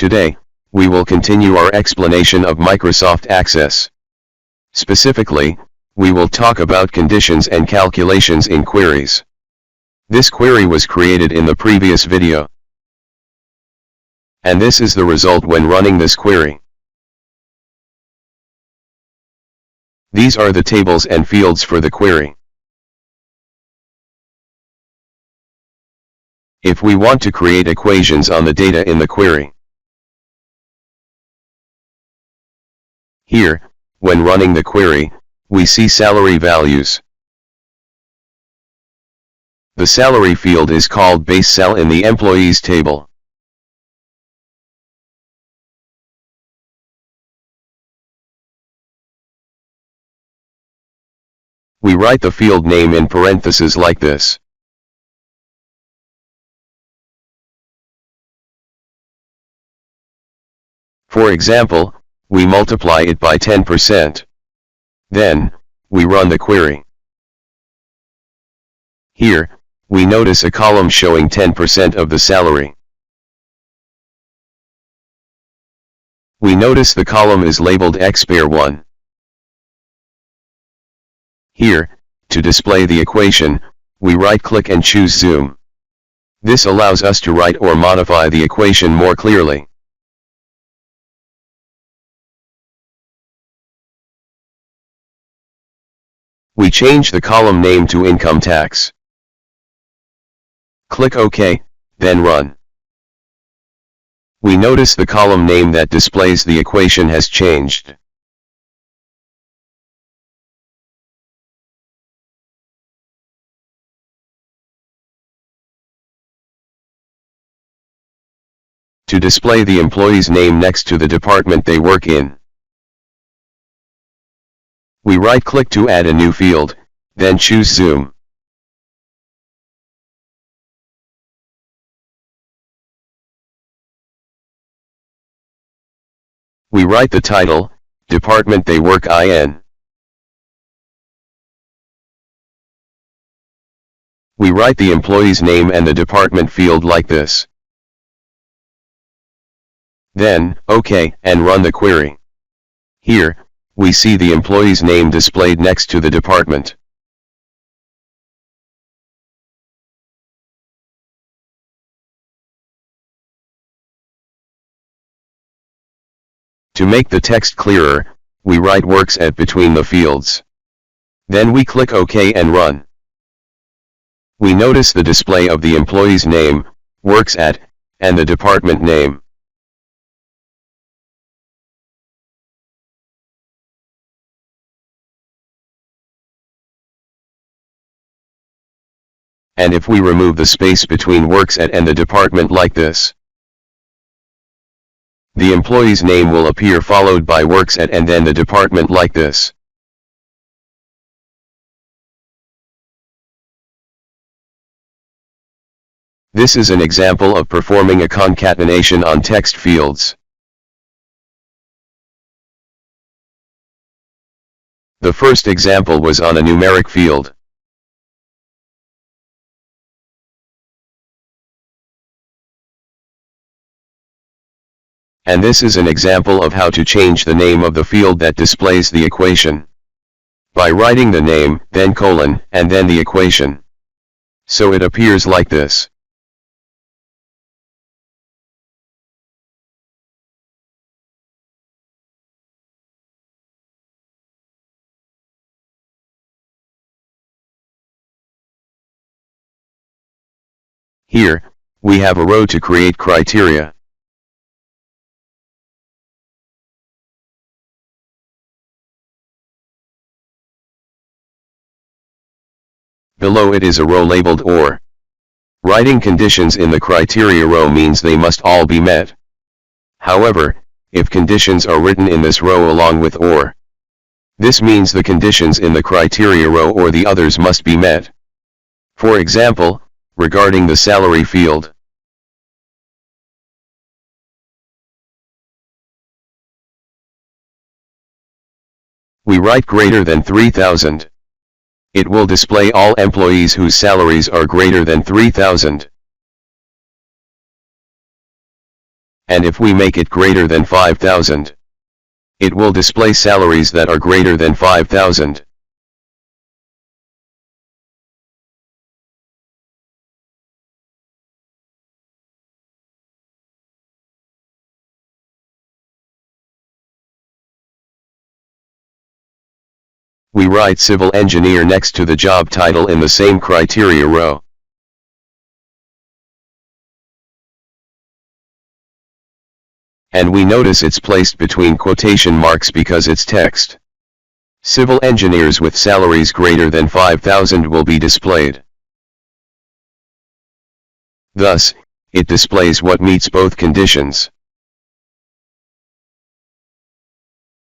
Today, we will continue our explanation of Microsoft Access. Specifically, we will talk about conditions and calculations in queries. This query was created in the previous video. And this is the result when running this query. These are the tables and fields for the query. If we want to create equations on the data in the query. Here, when running the query, we see salary values. The salary field is called base cell in the employees table. We write the field name in parentheses like this. For example, we multiply it by 10%. Then, we run the query. Here, we notice a column showing 10% of the salary. We notice the column is labeled X*1. Here, to display the equation, we right-click and choose Zoom. This allows us to write or modify the equation more clearly. We change the column name to Income Tax. Click OK, then run. We notice the column name that displays the equation has changed. To display the employee's name next to the department they work in, we right-click to add a new field, then choose Zoom. We write the title, Department they work in. We write the employee's name and the department field like this. Then, OK, and run the query. Here, we see the employee's name displayed next to the department. To make the text clearer, we write works at between the fields. Then we click OK and run. We notice the display of the employee's name, works at, and the department name. And if we remove the space between works at and the department like this, the employee's name will appear followed by works at and then the department like this. This is an example of performing a concatenation on text fields. The first example was on a numeric field. And this is an example of how to change the name of the field that displays the equation. By writing the name, then colon, and then the equation. So it appears like this. Here, we have a row to create criteria. Below it is a row labeled OR. Writing conditions in the criteria row means they must all be met. However, if conditions are written in this row along with OR, this means the conditions in the criteria row or the others must be met. For example, regarding the salary field, we write greater than 3,000. It will display all employees whose salaries are greater than 3,000. and if we make it greater than 5,000, it will display salaries that are greater than 5,000. We write civil engineer next to the job title in the same criteria row. And we notice it's placed between quotation marks because it's text. Civil engineers with salaries greater than 5,000 will be displayed. Thus, it displays what meets both conditions.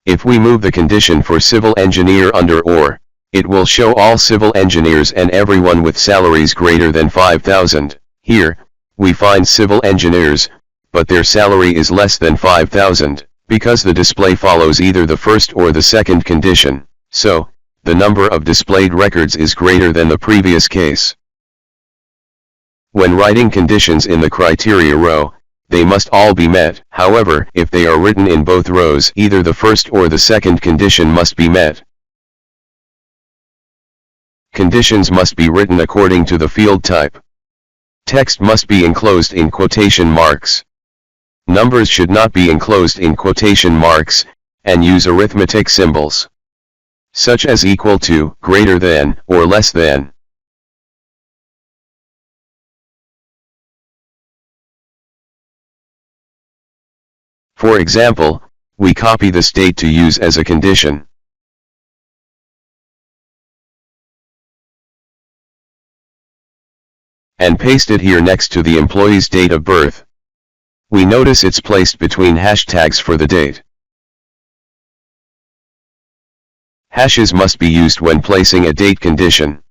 If we move the condition for civil engineer under or, it will show all civil engineers and everyone with salaries greater than 5,000. Here, we find civil engineers, but their salary is less than 5,000, because the display follows either the first or the second condition, so, the number of displayed records is greater than the previous case. When writing conditions in the criteria row, they must all be met. However, if they are written in both rows, either the first or the second condition must be met. Conditions must be written according to the field type. Text must be enclosed in quotation marks. Numbers should not be enclosed in quotation marks, and use arithmetic symbols, such as equal to, greater than, or less than. For example, we copy the state to use as a condition. And paste it here next to the employee's date of birth. We notice it's placed between hashtags for the date. Hashes must be used when placing a date condition.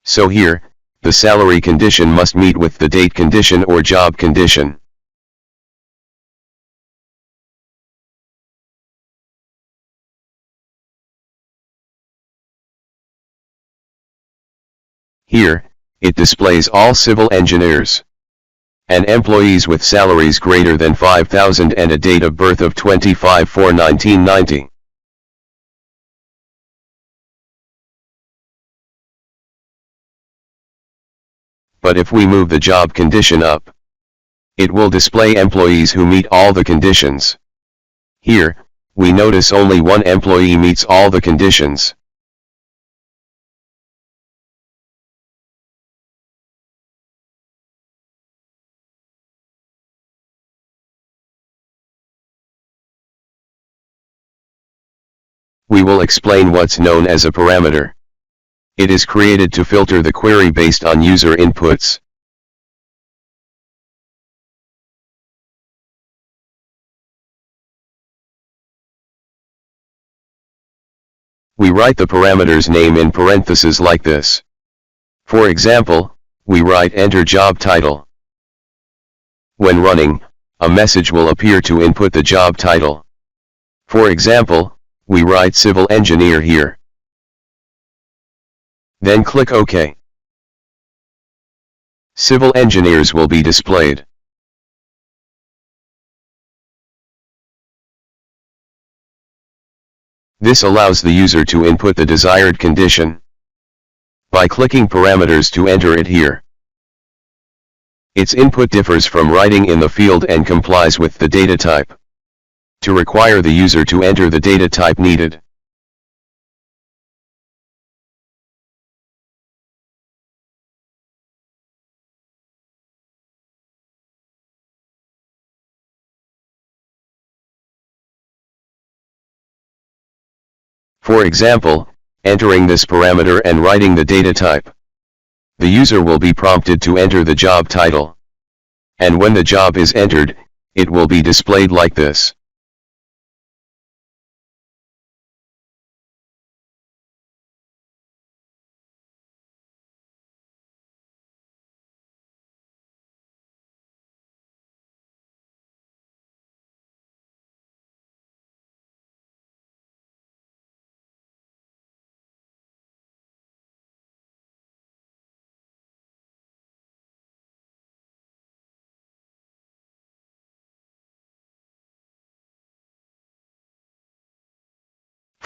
So here, the salary condition must meet with the date condition or job condition. Here, it displays all civil engineers and employees with salaries greater than 5,000 and a date of birth of 25/4/1990. But if we move the job condition up, it will display employees who meet all the conditions. Here, we notice only one employee meets all the conditions. We will explain what's known as a parameter. It is created to filter the query based on user inputs. We write the parameter's name in parentheses like this. For example, we write enter job title. When running, a message will appear to input the job title. For example, we write civil engineer here. Then click OK. Civil engineers will be displayed. This allows the user to input the desired condition by clicking parameters to enter it here. Its input differs from writing in the field and complies with the data type. To require the user to enter the data type needed, for example, entering this parameter and writing the data type, the user will be prompted to enter the job title. And when the job is entered, it will be displayed like this.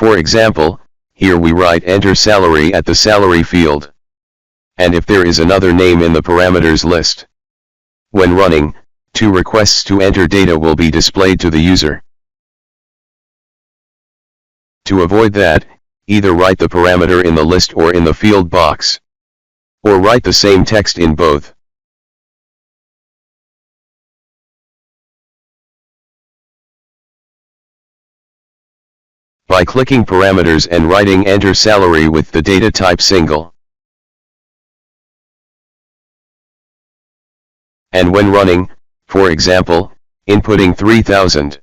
For example, here we write enter salary at the salary field. And if there is another name in the parameters list, when running, 2 requests to enter data will be displayed to the user. To avoid that, either write the parameter in the list or in the field box, or write the same text in both. By clicking parameters and writing enter salary with the data type single. And when running, for example, inputting 3,000,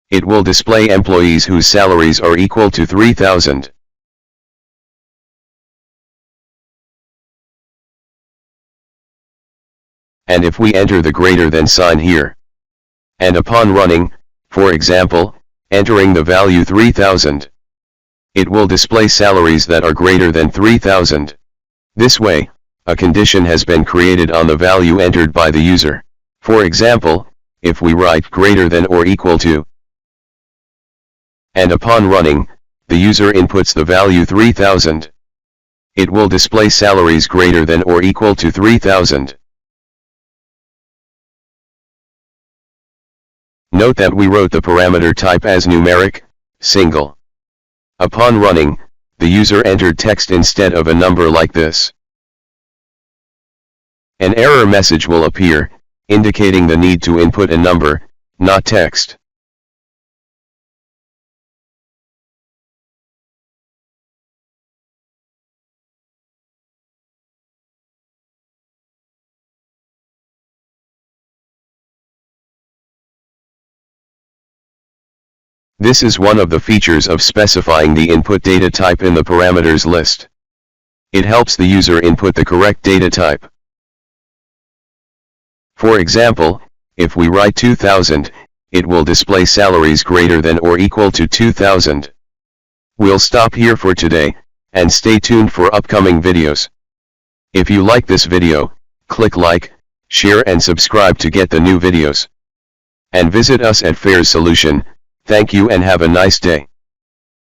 it will display employees whose salaries are equal to 3,000. And if we enter the greater than sign here, and upon running, for example, entering the value 3,000, it will display salaries that are greater than 3,000. This way, a condition has been created on the value entered by the user. For example, if we write greater than or equal to, and upon running, the user inputs the value 3,000, it will display salaries greater than or equal to 3,000. Note that we wrote the parameter type as numeric, single. Upon running, the user entered text instead of a number like this. An error message will appear, indicating the need to input a number, not text. This is one of the features of specifying the input data type in the parameters list. It helps the user input the correct data type. For example, if we write 2,000, it will display salaries greater than or equal to 2,000. We'll stop here for today, and stay tuned for upcoming videos. If you like this video, click like, share and subscribe to get the new videos. And visit us at Fairs Solution. Thank you and have a nice day.